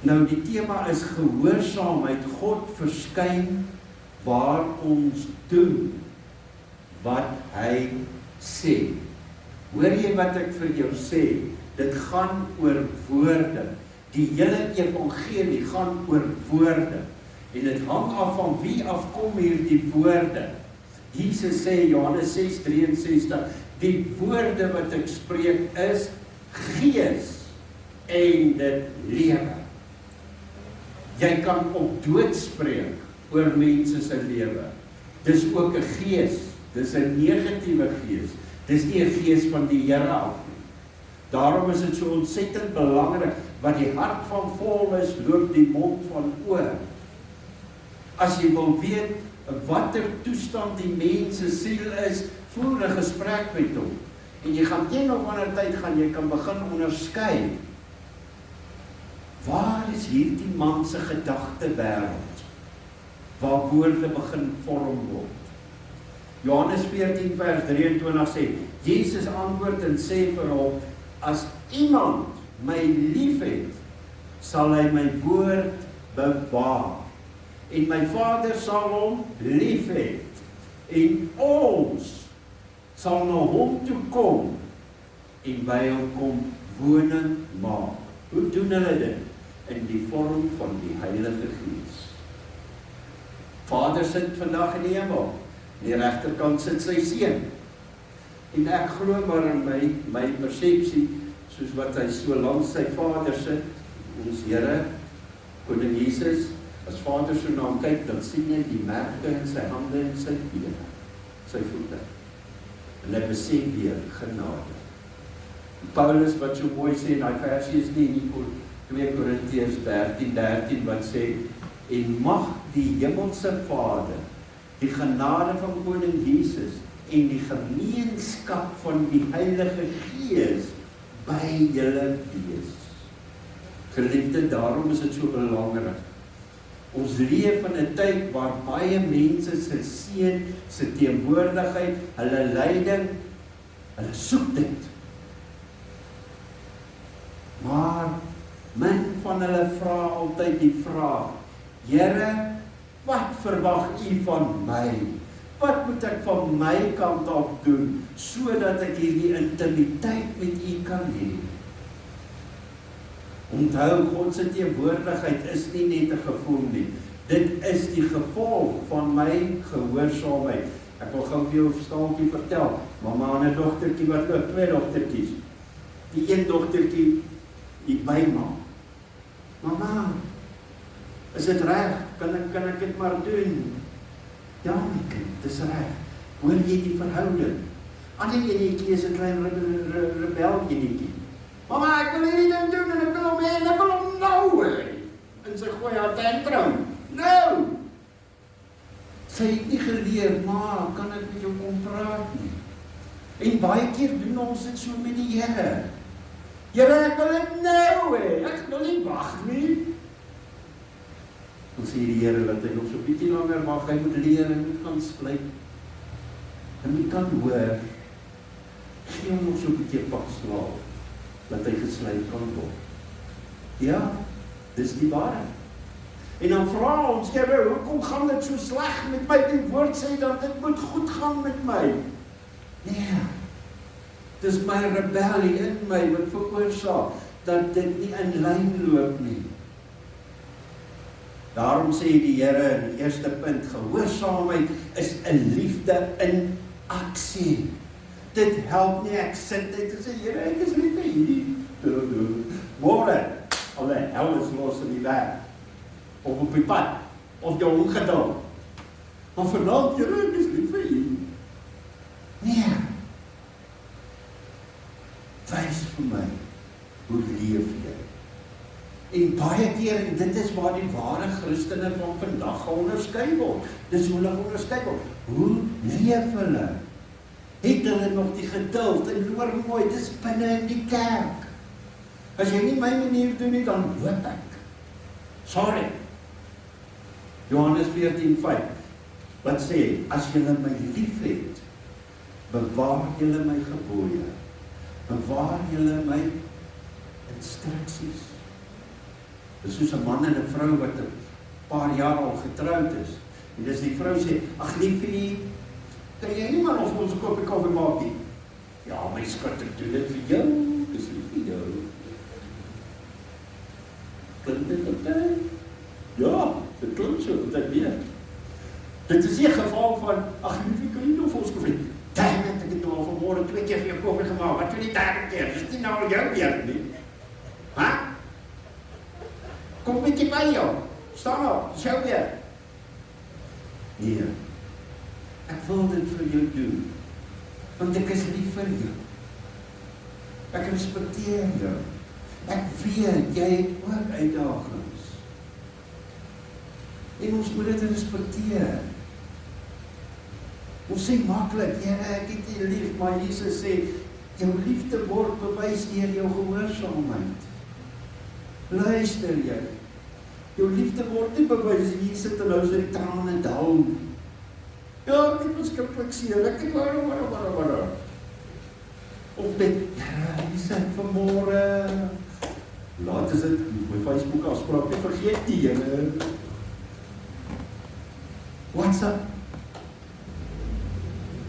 Nou die tema is gehoorsaamheid. God verskyn waar ons doen wat hy sê. Hoor jy wat ek vir jou sê? Dit gaan oor woorde. Die hele evangelie gaan oor woorde. En dit hang af van wie afkom hier die woorde. Jesus sê, Johannes 6:63, die woorde wat ek spreek is gees en dit lewe. Jy kan op dood spreek oor mense se lewe. Dis ook 'n gees, dis 'n negatiewe gees. Dis nie 'n gees van die Here af nie. Daarom is dit so ontsettend belangrik, wat die hart van vol is, loop die mond van oor. As jy wil weet watter toestand die mens se siel is, voer 'n gesprek met hom. En jy gaan teen of ander tyd jy kan begin onderskei. Waar is hierdie man se gedagte wêreld? Waar woorde begin vorm word. Johannes 14:23 sê, Jesus antwoord en sê vir hom, as iemand my liefhet, sal hy my woord bewaar. En my Vader sal hom liefhet. En ons sal na hom toe kom en by hom kom woning maak. Hoe doen hulle dit? In die vorm van die Heilige Gees. Vader sit vandag in die hemel. Aan die regterkant sit sy seun. En ek glo maar in my persepsie, soos wat hy so langs sy Vader sit, ons Here, Koning Jesus, as Vader so na hom kyk, dan sien jy die merke in sy hande en sy bene, sy voete. En hy besef weer genade. Paulus wat so mooi sê in daai versie is nie 2 Korintiërs 13:13 wat sê, en mag die hemelse Vader, die genade van Koning Jesus en die gemeenskap van die Heilige Gees by julle wees. Geliefde, daarom is dit so belangrik. Ons leef in 'n tyd waar baie mense se seën, se teenwoordigheid, hulle leiding, hulle soek dit. Maar min van hulle vra altyd die vraag, Here, wat verwag U van my? Wat moet ek van my kant af doen, sodat ek hierdie intimiteit met U kan hê? Onthou, God se teenwoordigheid is nie net 'n gevoel nie. Dit is die gevolg van my gehoorsaamheid. Ek wil gou vir jou 'n staaltjie vertel. Mamma en 'n dogtertjie wat loop, 2 dogtertjies. Die een dogtertjie, die byma. Mamma, is dit reg? Kan ek dit maar doen? Ja, my kind, dis reg. Hoor jy die verhouding? Ander enetjie is 'n klein rebelkietjie. Mama, ek wil hierdie ding doen en ek wil hom hê en ek wil hom nou hê. En sy gooi haar tantrum. Nou! Sy het nie geleer, ma, kan ek met jou kom praat nie. En baie keer doen ons dit so met die Here. Here, ek wil dit nou hê. Ek wil nie wag nie. Dan sê die Here dat hy nog so 'n bietjie langer mag, hy moet leer en moet gaan splyt. En jy kan hoor, gee hom nog so 'n bietjie pak slaap, dat hy gesluit kan word. Ja, dis die waarheid. En dan vra ons, Here, hoekom gaan dit so sleg met my? Die woord sê dat dit moet goed gaan met my. Nee, dis my rebellie in my wat veroorsaak dat dit nie in lyn loop nie. Daarom sê die Here in die eerste punt, gehoorsaamheid is 'n liefde in aksie. Dit help nie, ek sit net en sê, Here, ek is lief vir U. Môre, alle hel is los in die weg. Of op die pad, of jou ongeduld. Maar vanaand, Here, ek is lief vir U. Nee. Wys vir my, hoe leef jy? En baie keer, en dit is waar die ware Christene van vandag onderskei word. Dis hoe hulle onderskei word. Hoe leef hulle? Het hulle nog die geduld? En hoor mooi, dis binne in die kerk. As jy nie my manier doen nie, dan loop ek. Sorry. Johannes 14:5. Wat sê? As julle my liefhet, bewaar julle my gebooie. Bewaar julle my instruksies. Dis soos 'n man en 'n vrou wat 'n paar jaar al getroud is. En dis die vrou sê, ag liefie, kan jy nie maar of ons 'n koppie koffie maak nie? Ja, my skat, ek doen dit vir jou, dis lief vir jou. Klink dit oké? Ja, dit klink so, wat ek weet. Dit is nie 'n geval van, ag liefie, kan jy nou vir ons koffie? Damn it, ek het nou al vanmôre 2 keer vir jou koffie gemaak, wat vir die 3de keer? Dis nie nou jou weer nie. Ha? Kom bietjie by jou. Staan op, dis jou weer. Nee, ek wil dit vir jou doen, want ek is lief vir jou. Ek respekteer jou. Ek weet, jy het ook uitdagings. En ons moet dit respekteer. Ons sê maklik, Here, ek het U lief, maar Jesus sê, jou liefde word bewys deur jou gehoorsaamheid. Luister jy. Jou liefde word nie bewys, hier sit en nou sy trane dal. Ja, ek was skrikkelik seer, ek het waar. Of dit, Here, hier sit vanmôre. Laat is dit, my Facebook afspraak, nie vergeet die Here. What's up?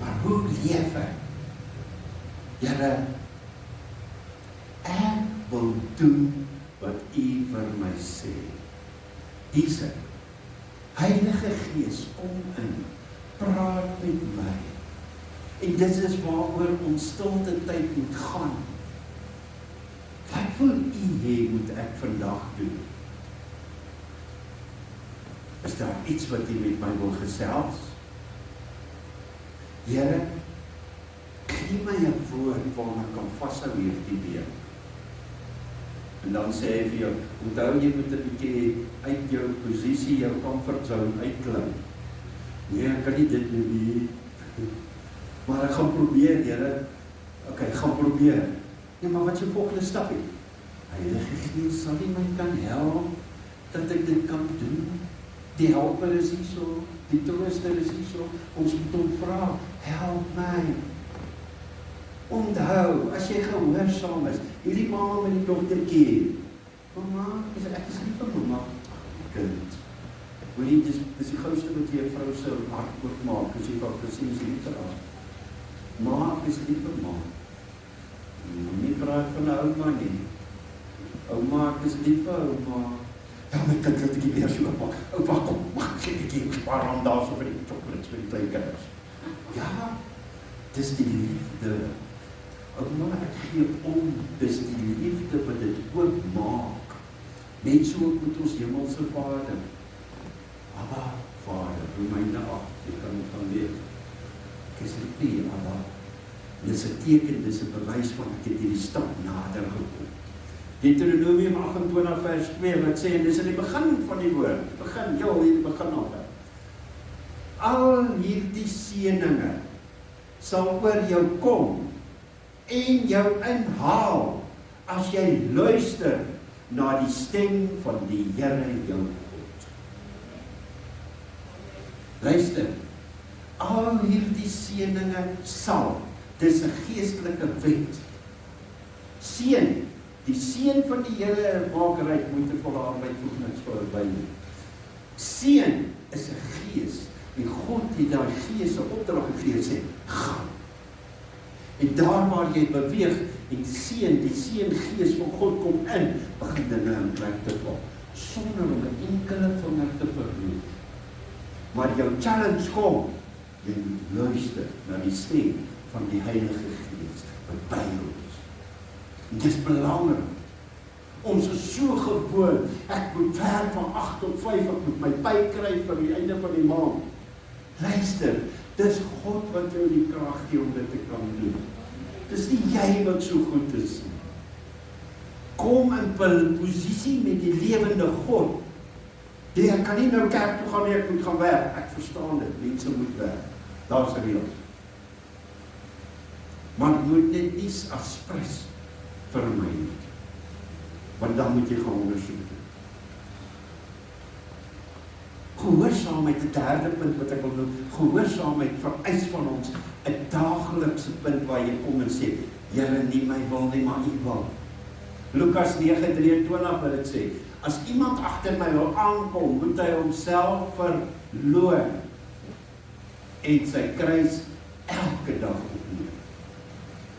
Maar hoe leef ek? Here, ek wil doen wat U vir my sê. Hier, Heilige Gees, kom in, praat met my. En dit is waaroor ons stilte tyd moet gaan. Wat wil U hê moet ek vandag doen? Is daar iets wat U met my wil gesels? Here, gee my 'n woord waarna ek kan vashou hierdie week. En dan sê hy vir jou, onthou jy moet 'n bietjie uit jou posisie, jou comfort zone uitklim. Nee, ek kan nie dit doen nie. Maar ek gaan probeer, Here. Okay, ek gaan probeer. Nee, maar wat is jou volgende stapie? Heilige Gees sal nie my kan help dat ek dit kan doen. Die helper is hier so, die trooster is hier so. Ons moet hom vra, help my. Onthou, as jy gehoorsaam is, hierdie mamma met die dogtertjie. Mamma, ek is lief vir mamma. Kind. Wil jy, dis die gouste wat jy 'n vrou se hart oopmaak, as jy wat gesien is lief vir haar. Ma, ek is lief vir ma. Nie praat van 'n ouma nie. Ouma, ek is lief vir ouma. Ja, my kind, laat ek weer so maak. Oupa, kom, mag ek gee spaar aan daar so vir die chocolates vir die klein kinders. Ja, dis die liefde. Ouma, ek gee om, dis die liefde wat dit ook maak. Net so ook met ons hemelse Vader. Abba, Vader, Romeine 8, jy kan het van leer. Ek is lief vir Abba. Dit is 'n teken, dit is 'n bewys van ek het hierdie stap nader gekom. Deuteronomium 28 vers 2 wat sê, en dis in die begin van die woord, begin, hier die begin al. Al hierdie seëninge sal oor jou kom en jou inhaal as jy luister na die stem van die Here jou God. Luister, al hierdie seëninge sal, dis 'n geestelike wet. Seën, die seën van die Here maak ryk, moet ek vir haar arbeid voeg niks voorby nie. Seën is 'n gees, en God het daai gees 'n opdrag gegee en sê, gaan. En daar waar jy beweeg, en seën, die seëngees van God kom in, begin dinge in plek te val, sonder om 'n enkele vinger te verloor. Maar jou challenge kom, jy moet luister na die stem van die Heilige Gees, wat by ons. En dit is belangrik. Ons is so gewoon, ek moet werk van 8 tot 5, ek moet my by kry vir die einde van die maand. Luister, dis God wat jou die krag gee om dit te kan doen. Dis nie jy wat so goed is. Kom in posisie met die lewende God. Ek kan nie nou kerk toe gaan nie, ek moet gaan werk. Ek verstaan dit, mense moet werk. Daar's reëls. Maar moet net nie as prys vir my nie. Want dan moet jy gaan ondersoek doen. Gehoorsaamheid, die derde punt wat ek wil noem, gehoorsaamheid vereis van ons 'n daaglikse punt waar jy kom en sê, Here, nie my wil nie, maar U wil. Lukas 9:23 wat dit sê, As iemand agter my wil aankom, moet hy homself verloon en sy kruis elke dag opneem.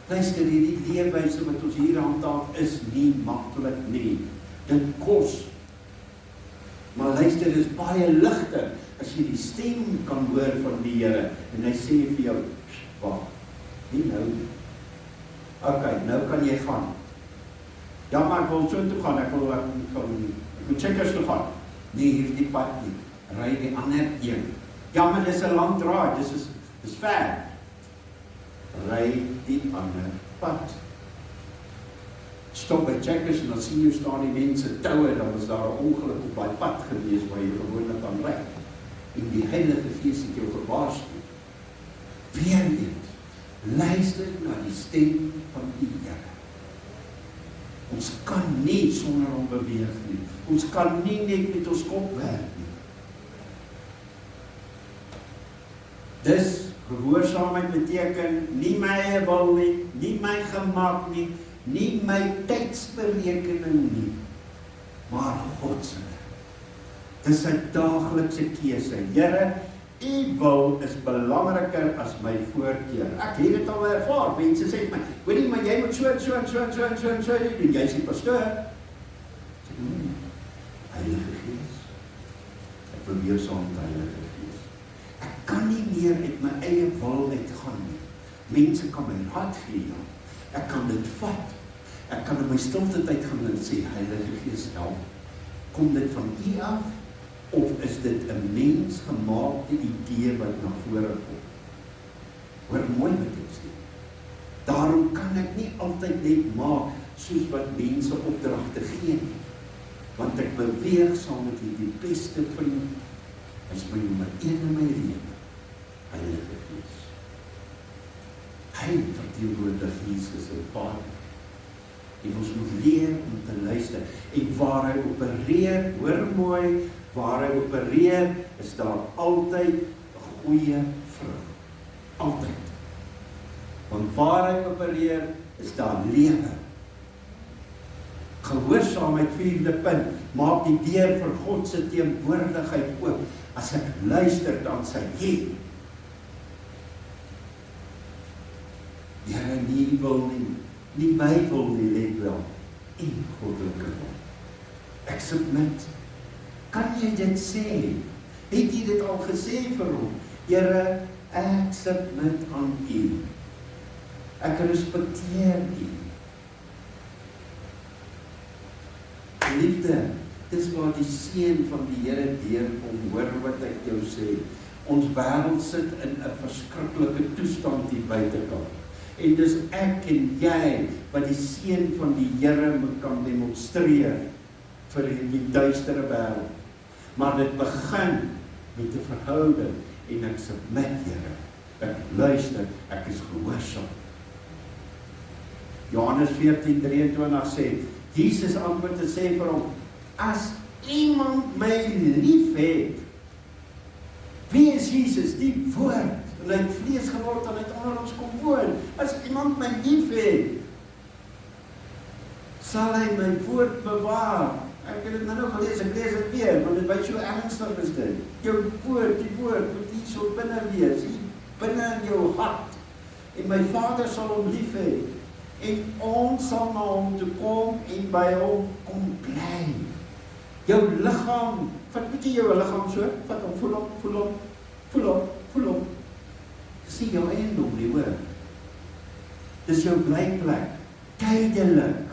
Luister, hierdie leefwyse wat ons hier handhaaf is nie maklik nie. Dit kos. Maar luister, dit is baie ligter as jy die stem kan hoor van die Here en hy sê vir jou, wag, nie nou nie. Ok, nou kan jy gaan. Ja, maar ek wil so toe gaan, ek moet Checkers toe gaan. Nee, hier is die pad nie. Ry die ander een. Ja, maar dis 'n lang draai, dis ver. Ry die ander pad. Stop by Checkers en dan sien jy staan die mense toue, dan was daar 'n ongeluk op daai pad gewees waar jy gewoonlik kan ry. En die Heilige Gees het jou gewaarsku. Weer eens, luister na die stem van die Here. Ons kan nie sonder hom beweeg nie. Ons kan nie net met ons kop werk nie. Dus, gehoorsaamheid beteken nie my eie wil nie, nie my gemak nie, nie my tydsberekening nie, maar God se. Dis 'n daaglikse keuse. Here, U wil is belangriker as my voorkeur. Ek het dit al ervaar. Mense sê my, hoorie, maar jy moet so doen. Jy sê, pastoor, Heilige Gees. Ek probeer saam met Heilige Gees. Ek kan nie meer uit my eie wil uitgaan nie. Mense kan my raad gee. Ek kan dit vat. Ek kan in my stilte tyd gaan en sê, Heilige Gees, help. Kom dit van U af? Of is dit 'n mensgemaakte idee wat na vore kom? Hoor mooi wat ek sê. Daarom kan ek nie altyd net maak soos wat mense opdragte gee nie. Want ek beweeg saam met die beste vriend. Hy is my nommer 1 in my lewe. Heilige Gees. Hy verteenwoordig Jesus se Vader. En ons moet leer om te luister. En waar hy opereer, hoor mooi, waar hy opereer, is daar altyd 'n goeie vrug. Altyd. Want waar hy opereer, is daar lewe. Gehoorsaamheid, 4de punt, maak die deur vir God se teenwoordigheid oop. As ek luister, dan sê hy, Here, nie wil nie my wil nie, let wel, en goddelike wil. Ek submit. Kan jy dit sê? Het jy dit al gesê vir hom? Here, ek submit aan U. Ek respekteer U. Liefde, dis waar die seën van die Here deurkom, hoor wat ek jou sê. Ons wêreld sit in 'n verskriklike toestand hier buitekant. En dis ek en jy wat die seën van die Here moet kan demonstreer vir die duistere wêreld. Maar dit begin met 'n verhouding en ek submit, Here. Ek luister, ek is gehoorsaam. Johannes 14:23 sê, Jesus antwoord en sê vir hom, as iemand my lief het, wie is Jesus? Die woord. En hy het vlees geword en hy het onder ons kom woon. As iemand my lief het, sal hy my woord bewaar. Ek het dit nou gelees, ek lees dit weer, want dit wys hoe ernstig is dit. Jou woord, die woord moet hier so binne wees, hier binne in jou hart. En my Vader sal hom lief hê. En ons sal na hom toe kom en by hom kom bly. Jou liggaam, vat bietjie jou liggaam so, vat hom, voel hom. Dis jou eiendom, die hoor. Dis jou blyplek, tydelik.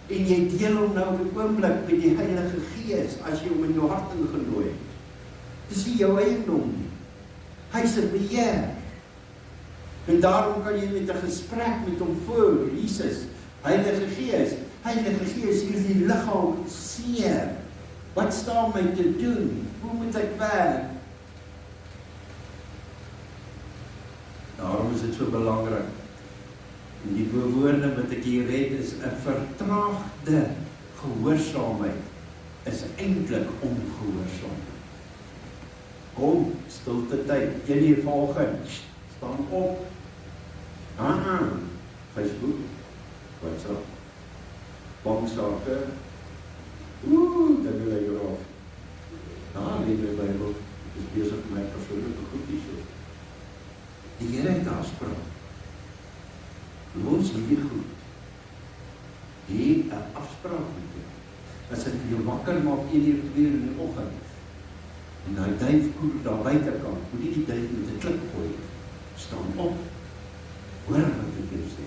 En jy deel hom nou op 'n oomblik met die Heilige Gees, as jy hom in jou hart ingenooi het. Dis nie jou eiendom nie. Hy is 'n beheer. En daarom kan jy met 'n gesprek met hom voer, Jesus, Heilige Gees, hier is die liggaam seer. Wat staan my te doen? Hoe moet ek werk? Daarom is dit so belangrik. En die woorde wat ek hier het is 'n vertraagde gehoorsaamheid is eintlik ongehoorsaamheid. Kom, stilte tyd. Jy volgens, staan op. Facebook, WhatsApp, banksake, Dan wil hy graag. Daar lê my Bybel, ek is besig met my persoonlike goed hierso. Die Here het 'n afspraak. Los hierdie goed. Hê 'n afspraak met jou. As ek jou wakker maak 1 uur, 2 uur in die oggend, en hy duif koer daar buitekant, moet nie die duif met 'n klip gooi. Staan op. Hoor wat ek jou sê.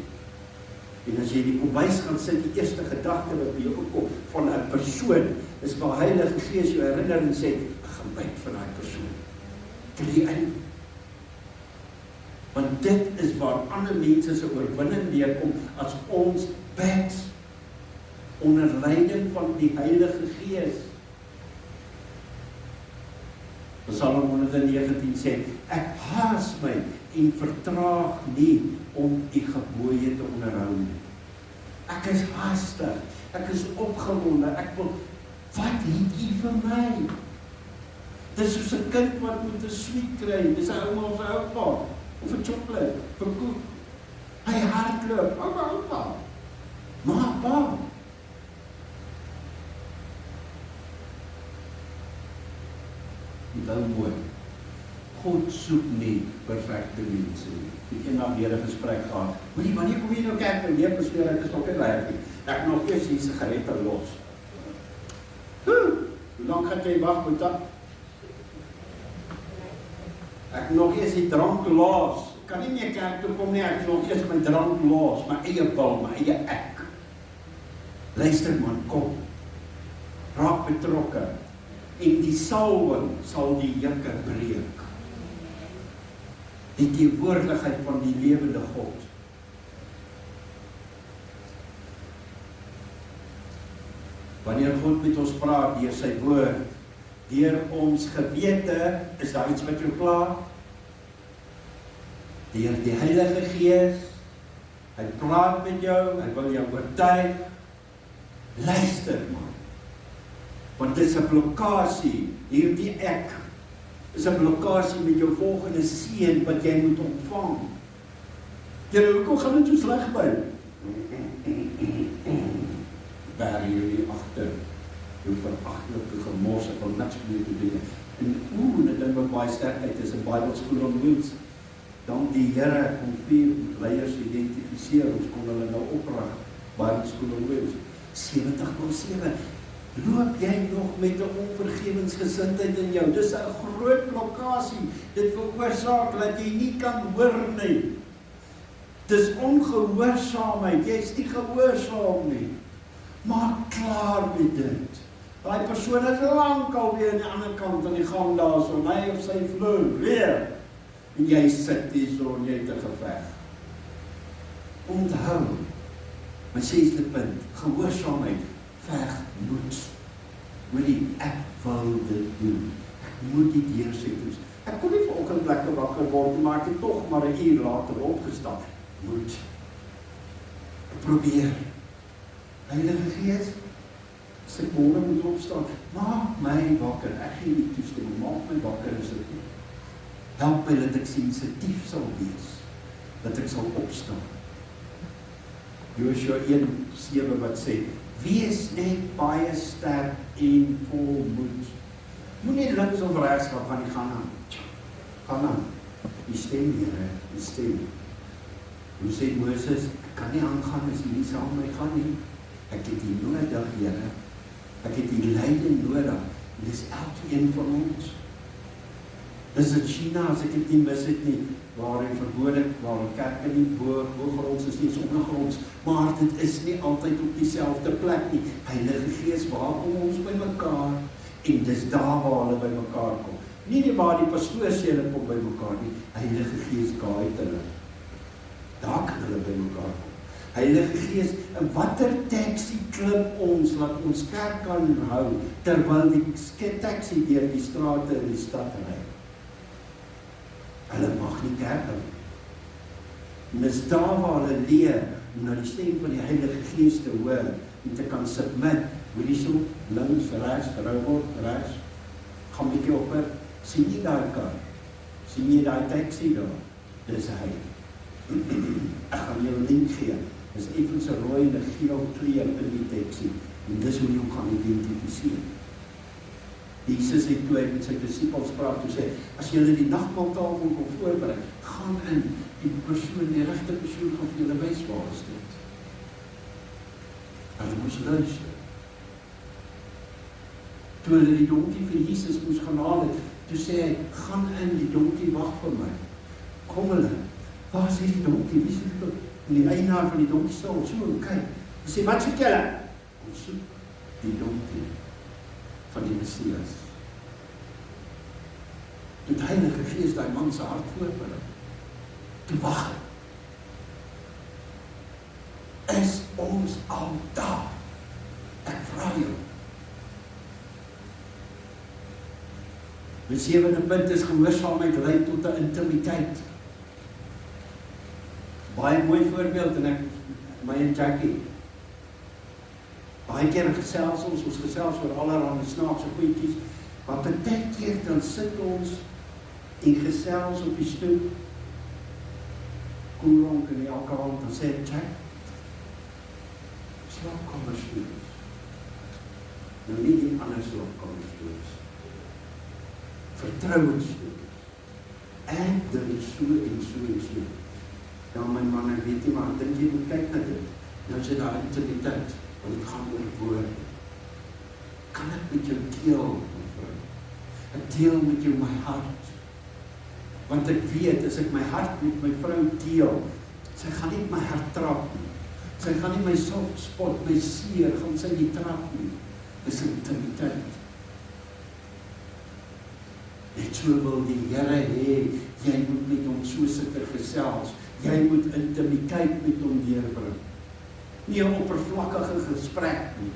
En as jy in die kombuis gaan sit, die eerste gedagte wat by jou opkom van 'n persoon, is waar Heilige Gees jou herinner en sê, ek gaan byt van daai persoon. Tree in. Want dit is waar ander mense se oorwinning neerkom as ons bid onder leiding van die Heilige Gees. Psalm 119 sê, ek haas my en vertraag nie om die gebooie te onderhou nie. Ek is haastig, ek is opgewonde, ek wil, wat het U vir my? Dis soos 'n kind wat moet 'n sweet kry, dis 'n ouma of 'n oupa, of 'n chocolate, 'n koek. Hy hardloop, oupa, ma, pa. Onthou mooi, God soek nie perfekte mense nie. Ek het eendag weer 'n gesprek gehad. Hoorie, wanneer kom jy nou kerk toe? Nee, pastoor, ek is nog nie reg nie. Ek nog eers die sigarette los. Hoe lank gaan jy wag met dat? Ek nog eers die drank los. Ek kan nie meer kerk toe kom nie, ek nog eers my drank los, my eie wil, my eie ek. Luister man, kom. Raak betrokke. En die salwing sal die jukke breek. Die teenwoordigheid van die lewende God. Wanneer God met ons praat deur sy woord, deur ons gewete, is daar iets wat jou pla? Deur die Heilige Gees, hy praat met jou, hy wil jou oortuig. Luister man. Want dit is 'n blokkade, hierdie ek, is 'n blokkade met jou volgende seën wat jy moet ontvang. Julle, hoekom gaan dit so sleg by? Daar hierdie agter, jou veragtelike gemors, ek wil niks meer te doen. En dit ding wat baie sterk uit is, 'n Bible School on Wheels. Dan die Here kon 4 leiers identifiseer, ons kon hulle nou oprig, Bible School on Wheels. 70,7. Loop jy nog met 'n onvergewensgesindheid in jou? Dis 'n groot blokkade. Dit veroorsaak dat jy nie kan hoor nie. Dis ongehoorsaamheid. Jy is nie gehoorsaam nie. Maak klaar met dit. Daai persoon is lank al weer aan die ander kant van die gang daar, so hy of sy vloer weer. En jy sit hier so en jy het 'n geveg. Onthou, my 6de punt, gehoorsaamheid veg moed. Hoorie, ek wil dit doen. Ek moet die deursettings. Ek kon nie vanoggend lekker wakker word, maar ek het tog maar 'n uur later opgestaan. Moed. Ek probeer. Heilige Gees, as ek môre moet opstaan, maak my wakker. Ek gee nie toestemming, maak my wakker as dit nie. Help my dat ek sensitief sal wees, dat ek sal opstaan. Joshua 1:7 wat sê, wees net baie sterk en vol moed. Moenie links of regs gaan nie, gaan aan. Gaan aan. Die stem Here, die stem. Hoe sê Moses, ek kan nie aangaan as jy nie saam met my gaan nie. Ek het die nodig, Here. Ek het die leiding nodig. En dis elkeen van ons. Dis in China, as ek dit nie mis het nie, waar hy verbode, waar kerke nie boogronds is nie, is ondergronds, maar dit is nie altyd op dieselfde plek nie. Heilige Gees, waar kom ons by mekaar? En dis daar waar hulle by mekaar kom. Nie waar die pastoor sê hulle kom by mekaar nie. Heilige Gees guide hulle. Daar kan hulle by mekaar kom. Heilige Gees, in watter taxi klim ons, laat ons kerk kan hou, terwyl die taxi deur die strate in die stad ry. Hulle mag nie kerk hou. En dis daar waar hulle leer, om na die stem van die Heilige Gees te hoor, en te kan submit, hoorie so, links, rechts, robot, rechts, gaan bietjie op, sien jy daai kar, sien jy daai taxi daar, dis hy. Ek gaan jou link gee, dis effens 'n rooi en 'n geel kleur in die taxi, En dis hoe jy hom gaan identifiseer. Jesus het toe hy met sy disippels praat, toe sê, as julle die nagmaaltafel wil voorberei, gaan in, die regte persoon gaan vir julle wys waar is dit. Hulle moes luister. Toe hulle die donkie vir Jesus moes gaan haal het, toe sê hy, gaan in, die donkie wag vir my. Kom hulle, waar is die donkie? Wie is die donkie? En die eienaar van die donkie staan, so, kyk. Hy sê, wat soek julle? Ons soek die donkie van die Messias. Toe die Heilige Gees die man se hart voorberei. Toe wag hy. Is ons al daar? Ek vra jou. My 7de punt is gehoorsaamheid lei tot 'n intimiteit. Baie mooi voorbeeld en ek, my en Jackie. Baie keer gesels ons gesels oor allerhande snaakse goedjies, maar baie keer dan sit ons en gesels op die stoep, koelronk en die alkohol, dan sê ek, Jack, slaapkamerstories. Nou nie die ander slaapkamerstories. Vertrouensstories. En dit is so en so en so. Ja, my man, ek weet nie, maar ek dink jy moet kyk na dit. Nou sê daar intimiteit, want het gaan oor woorde. Kan ek met jou deel, my vrou? Ek deel met jou my hart. Want ek weet, as ek my hart met my vrou deel, sy gaan nie my hart trap nie. Sy gaan nie my soft spot, my seer, gaan sy nie trap nie. Dis intimiteit. Net so wil die Here hê, jy moet met hom so sit en gesels. Jy moet intimiteit met hom deurbring. Nie 'n oppervlakkige gesprek nie.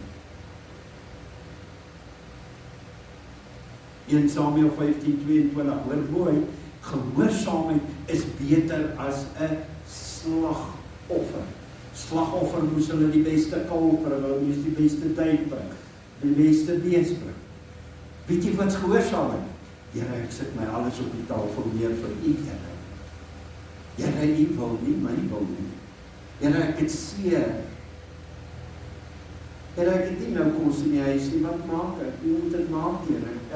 1 Samuel 15:22, hoor mooi, gehoorsaamheid is beter as 'n slagoffer. Slagoffer moes hulle die beste kalf bring, hulle moes die beste duif bring, die beste bees bring. Weet jy wat gehoorsaamheid? Here, ek sit my alles op die tafel neer vir U, Here. Here, U wil nie, my wil nie. Here, ek het seer. Here, ek het nie nou kos in die huis nie, wat maak ek? U moet dit maak, Here. U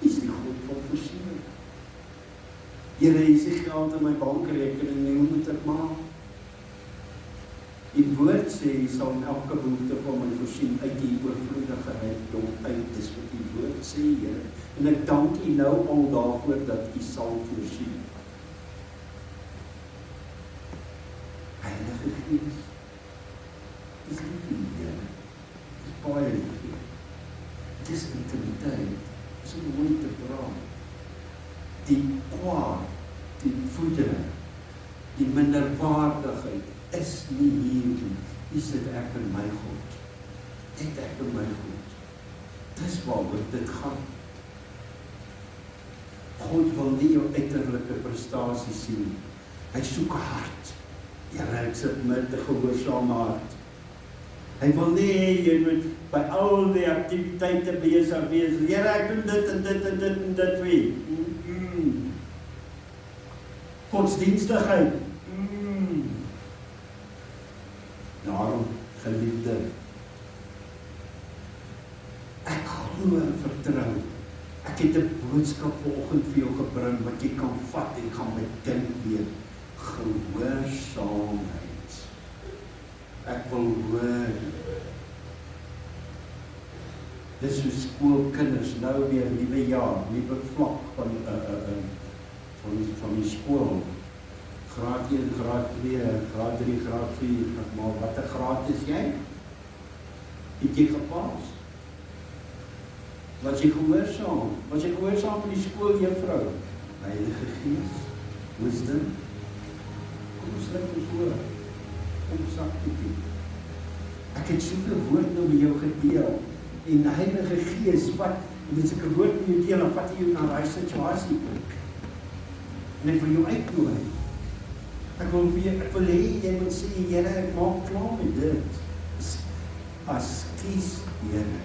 is die God van voorsiening. Here, U is die geld in my bankrekening, en hoe moet ek maak? Die woord sê, U sal elke behoefte van my voorsien uit die oorvloedige rykdom uit, dis wat die woord sê, Here. En ek dank U nou al daarvoor dat U sal voorsien. Heilige Gees, dis lief vir U, Here. Dis baie lief vir U. Dis intimiteit, dis om mooi te praat. Die kwaad, die voedering, die minderwaardigheid, is nie hier nie. Is dit ek in my God? Het ek in my God? Dis waaroor dit gaan. God wil nie jou uiterlike prestasie sien. Hy soek 'n hart. Here, ek sit met 'n gehoorsame hart. Hy wil nie hê jy moet by al die aktiwiteite besig wees. Here, ek doen dit en dit en dit en dit weer. Godsdienstigheid. Daarom, geliefde, ek glo en vertrou. Ek het 'n boodskap vanoggend vir jou gebring wat jy kan vat en gaan bedink weer. Gehoorsaamheid. Ek wil hoor. Dis so skoolkinders nou weer nuwe jaar, nuwe vlak van die skool. Graad 1, graad 2, graad 3, graad 4, maar wat 'n graad is jy? Het jy gepas? Was jy gehoorsaam? Was jy gehoorsaam in die skool, juffrou? Heilige Gees, wisdom. Kom sluit ons oor. Kom sak dit. Ek het soveel woord nou met jou gedeel. En Heilige Gees, wat, en as ek 'n woord met jou deel, dan vat jy jou na daai situasie toe. En ek wil jou uitnooi. Ek wil hê, jy moet sê, Here, ek maak klaar met dit. As kies, Here.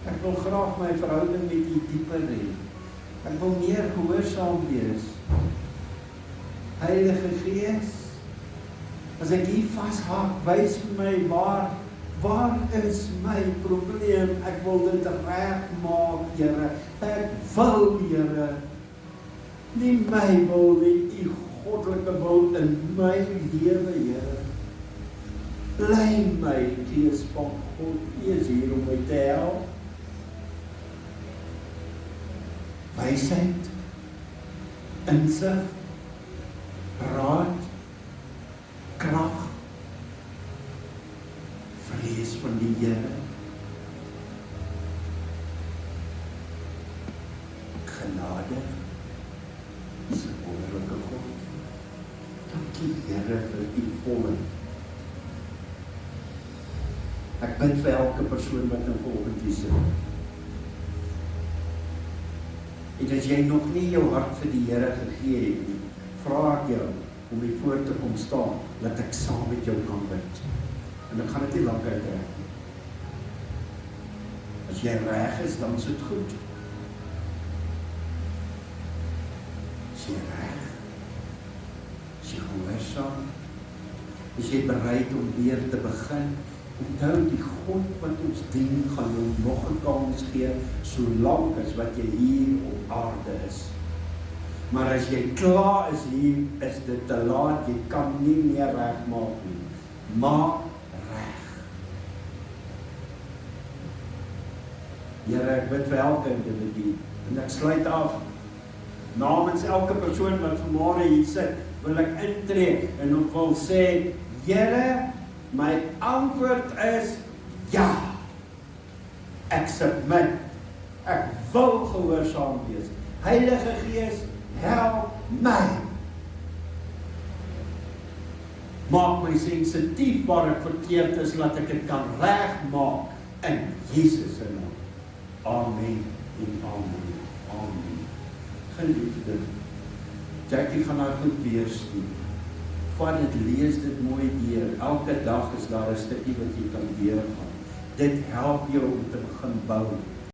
Ek wil graag my verhouding met U dieper hê. Ek wil meer gehoorsaam wees. Heilige Gees, as ek hier vashak, wys vir my waar Waar is my probleem? Ek wil dit regmaak, Here. Ek wil, Here, nie my wil nie, U goddelike wil in my lewe, Here. Lei my, Gees van God, U is hier om my te help. Wysheid, insig, raad, krag, vrees van die Here, genade, is 'n wonderlike God. Dankie, Here, vir U volheid. Ek bid vir elke persoon wat nou vanoggend hier sit. En as jy nog nie jou hart vir die Here gegee het nie, vra ek jou om hier voor te kom staan, dat ek saam met jou kan bid. En ek gaan dit nie lank uitrek nie. As jy reg is, dan is dit goed. Is jy reg? Is jy gehoorsaam? Is jy bereid om weer te begin? Onthou, die God wat ons dien, gaan jou nog 'n kans gee, solank as wat jy hier op aarde is. Maar as jy klaar is hier, is dit te laat, jy kan nie meer regmaak nie. Maak reg. Here, ek bid vir elke individu, en ek sluit af, namens elke persoon wat vanmôre hier sit, wil ek intree, en ek wil sê, Here, my antwoord is ja. Ek submit. Ek wil gehoorsaam wees. Heilige Gees, help my. Maak my sensitief waar ek verkeerd is, laat ek dit kan regmaak in Jesus se naam. Amen en amen. Amen. Geliefde, Jackie gaan nou goed weer stuur. Vat dit, lees dit mooi deur. Elke dag is daar 'n stukkie wat jy kan deurgaan. Dit help jou om te begin bou.